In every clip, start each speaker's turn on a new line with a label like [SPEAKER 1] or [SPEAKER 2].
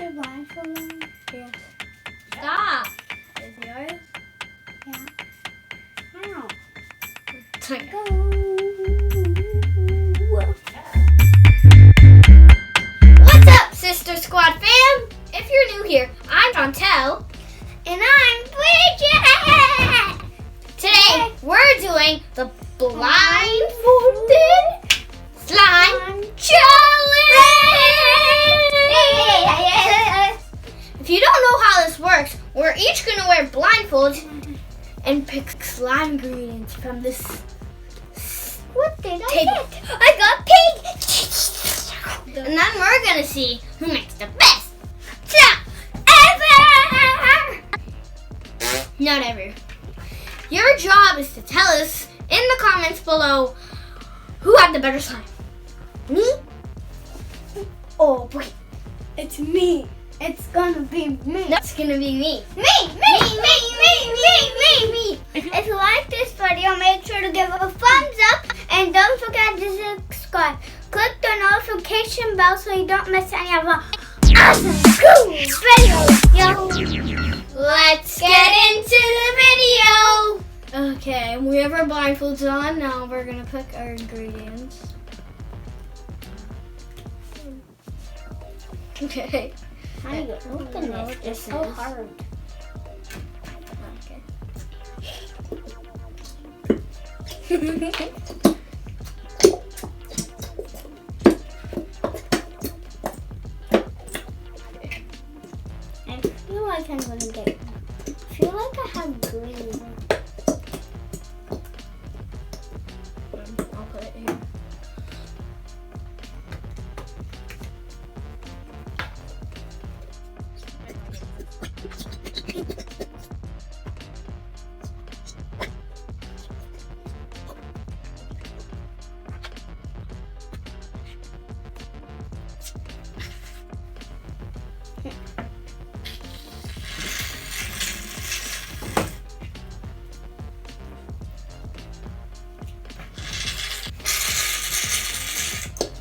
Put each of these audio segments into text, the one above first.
[SPEAKER 1] your blindfold on?
[SPEAKER 2] Yes. Stop.
[SPEAKER 1] Is yours? Yeah. Ow.
[SPEAKER 2] Like,
[SPEAKER 1] Go.
[SPEAKER 2] what's up, Sister Squad fam? If you're new here, I'm Chantel.
[SPEAKER 1] And I'm Bridget.
[SPEAKER 2] Today, we're doing the Blindfolded Slime Challenge! If you don't know how this works, we're each going to wear blindfolds and pick slime ingredients from this.
[SPEAKER 1] What did I
[SPEAKER 2] Take
[SPEAKER 1] get?
[SPEAKER 2] I got pink! And then we're going to see who makes the best slime ever! Not ever. Your job is to tell us in the comments below who had the better slime. Me?
[SPEAKER 1] Oh boy, it's me. It's gonna be me.
[SPEAKER 2] No, it's gonna be me.
[SPEAKER 1] Me. If you like this video, make sure to give it a thumbs up and don't forget to subscribe. Click the notification bell so you don't miss any of our awesome cool videos, yo.
[SPEAKER 2] Let's get into the video. Okay, we have our blindfolds on. Now we're gonna pick our ingredients. Okay.
[SPEAKER 1] How do you open this? It's so hard.
[SPEAKER 2] Okay.
[SPEAKER 1] I feel like I'm gonna get. I feel like I have green.
[SPEAKER 2] I'll put it here.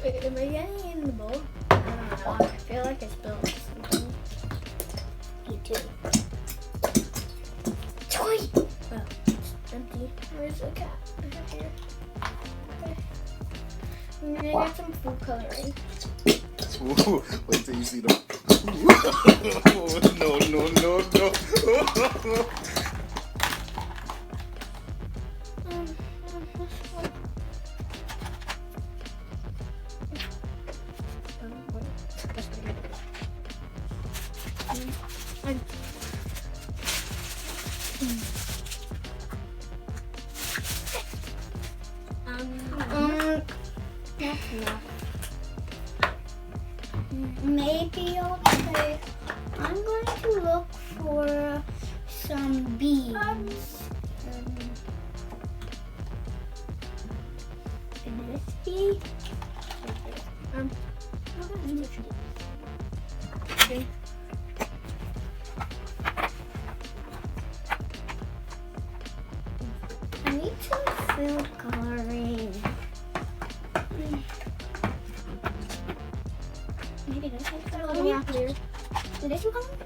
[SPEAKER 2] Wait, am I getting in the bowl? I don't know. I feel like I spilled something.
[SPEAKER 1] Me too.
[SPEAKER 2] Toy! Oh, it's empty. Where's the cat? Over here. Okay. I'm gonna get some food coloring.
[SPEAKER 3] Ooh, wait till you see them. No.
[SPEAKER 1] That's enough. Maybe okay. I'm going to look for some beans. Can this be?
[SPEAKER 2] Okay.
[SPEAKER 1] I need some food coloring. Maybe this one coloring out here. Is this one coloring?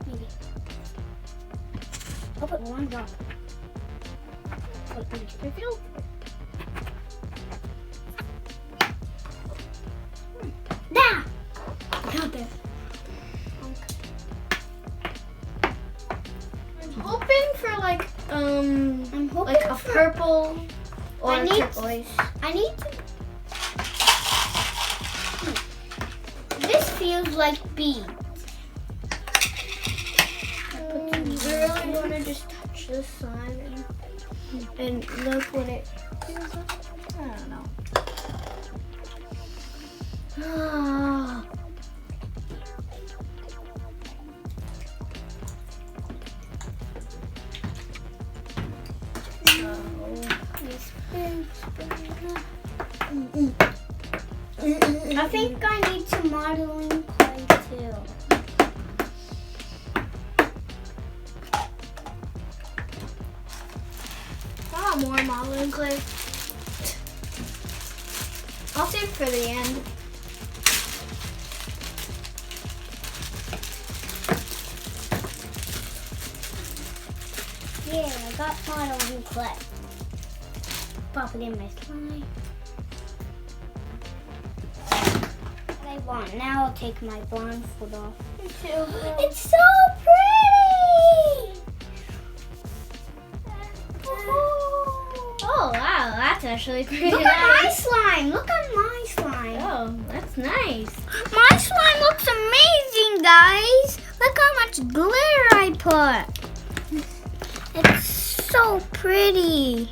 [SPEAKER 1] Maybe. I'll put one drop. Refill. There!
[SPEAKER 2] Got there. I'm hoping for like
[SPEAKER 1] I'm hoping
[SPEAKER 2] like a purple or
[SPEAKER 1] I need-
[SPEAKER 2] turquoise.
[SPEAKER 1] I need to. This feels like beans.
[SPEAKER 2] I really want to just touch this slime and look what it feels like. I don't know.
[SPEAKER 1] I think I need some modeling clay too.
[SPEAKER 2] More modeling clay. I'll save for the end.
[SPEAKER 1] Yeah, I got part of the clay. Pop it in my slime. What I want. Now I'll take my blindfold off. It's so pretty!
[SPEAKER 2] Oh wow, that's actually pretty
[SPEAKER 1] Look
[SPEAKER 2] nice.
[SPEAKER 1] at my slime! Look at my slime!
[SPEAKER 2] Oh, that's nice.
[SPEAKER 1] My slime looks amazing, guys! Look how much glitter I put! It's so pretty!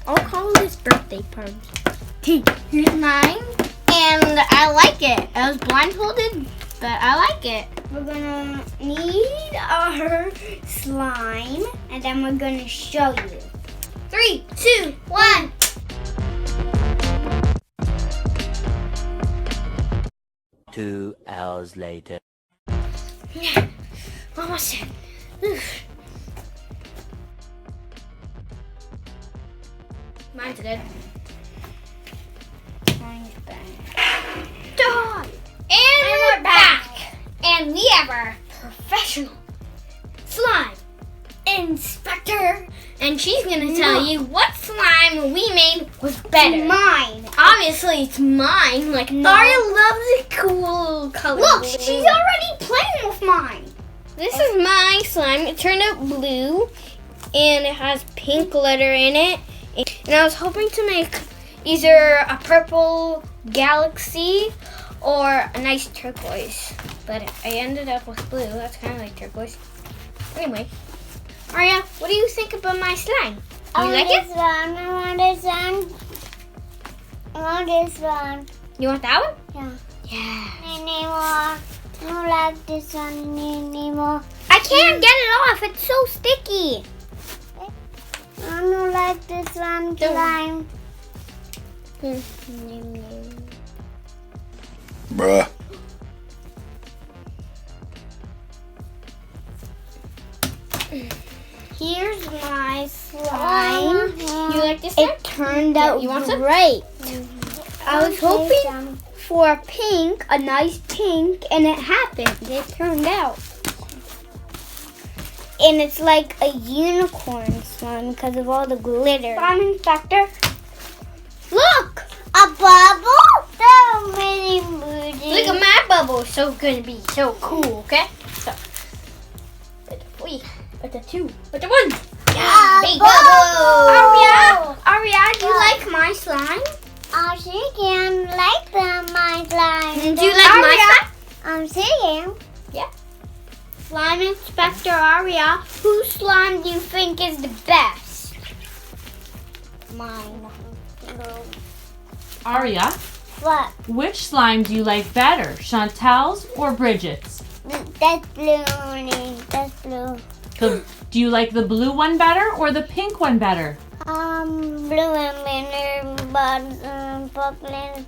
[SPEAKER 2] I'll call this birthday party. Here's mine, and I like it. I was blindfolded, but I like it.
[SPEAKER 1] We're gonna need our slime, and then we're gonna show you.
[SPEAKER 2] 3, 2, 1.
[SPEAKER 4] Two hours later.
[SPEAKER 2] Almost done. Oof. Mine's good.
[SPEAKER 1] Mine's back.
[SPEAKER 2] Dog. And we're back. And we have our professional slime inspector. And she's going to tell you what slime we made was better.
[SPEAKER 1] Mine.
[SPEAKER 2] Obviously, it's mine. Like,
[SPEAKER 1] No.
[SPEAKER 2] Aria loves the cool color.
[SPEAKER 1] Look,
[SPEAKER 2] blue.
[SPEAKER 1] she's already playing with mine.
[SPEAKER 2] This is my slime. It turned out blue, and it has pink glitter in it. And I was hoping to make either a purple galaxy or a nice turquoise, but I ended up with blue. That's kind of like turquoise. Anyway, Aria, what do you think about my slime? You like it?
[SPEAKER 1] I want this one. I want this one.
[SPEAKER 2] You want that one?
[SPEAKER 1] Yeah.
[SPEAKER 2] Yeah.
[SPEAKER 1] Anymore. I don't like this one anymore. I can't get it off. It's so sticky. I don't like this one slime.
[SPEAKER 3] Bruh.
[SPEAKER 1] Here's my slime.
[SPEAKER 2] You like this one?
[SPEAKER 1] It turned out
[SPEAKER 2] You want some?
[SPEAKER 1] great. I was hoping for a pink, a nice pink, and it happened. It turned out. And it's like a unicorn slime because of all the glitter. Slime inspector. Look! A bubble? So many movies.
[SPEAKER 2] Look at my bubble. It's so gonna be so cool, okay? So, put the 3, put the 2, put the 1. Yeah, big bubble.
[SPEAKER 1] Aria, do you like my slime? Oh, she can like my slime.
[SPEAKER 2] Do you like my slime?
[SPEAKER 1] I'm saying.
[SPEAKER 2] Yeah.
[SPEAKER 1] Slime Inspector Aria, whose slime do you think is the best? Mine.
[SPEAKER 5] Aria,
[SPEAKER 1] What?
[SPEAKER 5] which slime do you like better, Chantel's or Bridget's?
[SPEAKER 1] That's blue, honey. That's blue.
[SPEAKER 5] Do you like the blue one better or the pink one better?
[SPEAKER 1] Blue and winner, but purple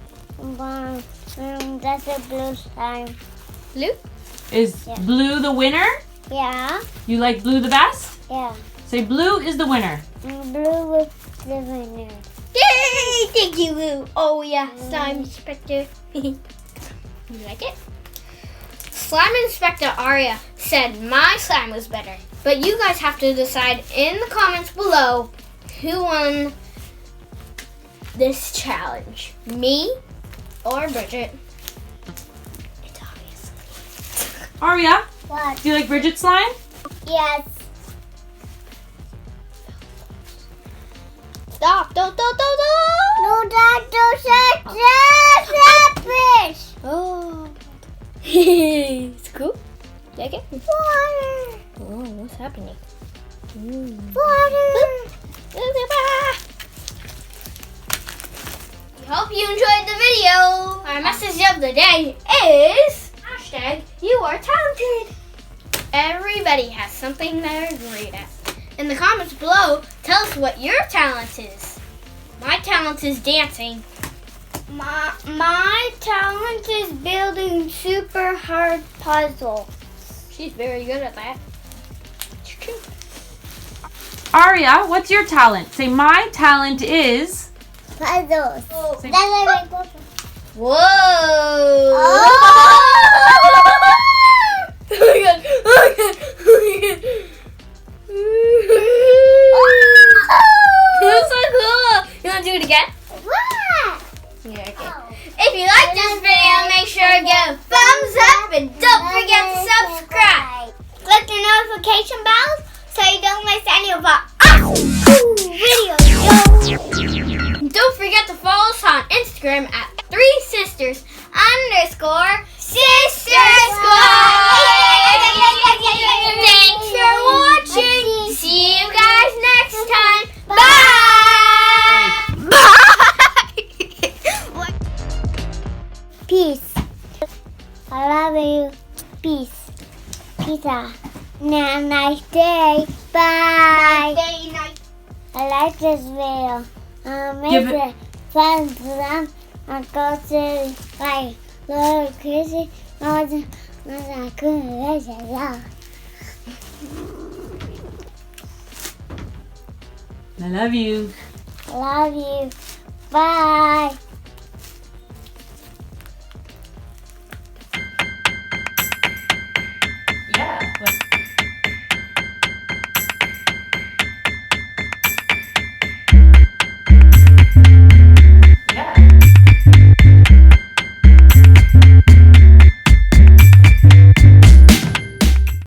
[SPEAKER 1] and that's a blue slime.
[SPEAKER 2] Blue?
[SPEAKER 5] Is
[SPEAKER 1] Yeah.
[SPEAKER 5] blue the winner?
[SPEAKER 1] Yeah,
[SPEAKER 5] You like blue the best?
[SPEAKER 1] yeah.
[SPEAKER 5] Say blue is the winner.
[SPEAKER 1] Blue with the winner.
[SPEAKER 2] Yay! Thank you, Lou. Oh yeah, slime inspector. You like it? Slime Inspector Aria said my slime was better, but you guys have to decide in the comments below who won this challenge, me or Bridget. It's obvious.
[SPEAKER 5] Aria,
[SPEAKER 1] What?
[SPEAKER 5] do you like Bridget's slime?
[SPEAKER 1] Yes.
[SPEAKER 2] Stop! Don't!
[SPEAKER 1] No, that fish.
[SPEAKER 2] Oh. It's cool. Like it?
[SPEAKER 1] Water.
[SPEAKER 2] Oh, what's happening?
[SPEAKER 1] Water.
[SPEAKER 2] We hope you enjoyed the video. Our message of the day is hashtag you are talented. Everybody has something they're great at. In the comments below, tell us what your talent is. My talent is dancing.
[SPEAKER 1] My talent is building super hard puzzles.
[SPEAKER 2] She's very good at that.
[SPEAKER 5] Aria, what's your talent? Say my talent is...
[SPEAKER 1] Puzzles.
[SPEAKER 5] Say-
[SPEAKER 2] Whoa!
[SPEAKER 1] Oh!
[SPEAKER 2] Oh my god! Oh my god! Oh my god!
[SPEAKER 1] Peace. Peace out. Now, nice day. Bye.
[SPEAKER 2] Day night.
[SPEAKER 1] I like this video.
[SPEAKER 5] Give
[SPEAKER 1] Make it fun for them. I'll go to like little crazy. I
[SPEAKER 5] I love you.
[SPEAKER 1] love you. Bye.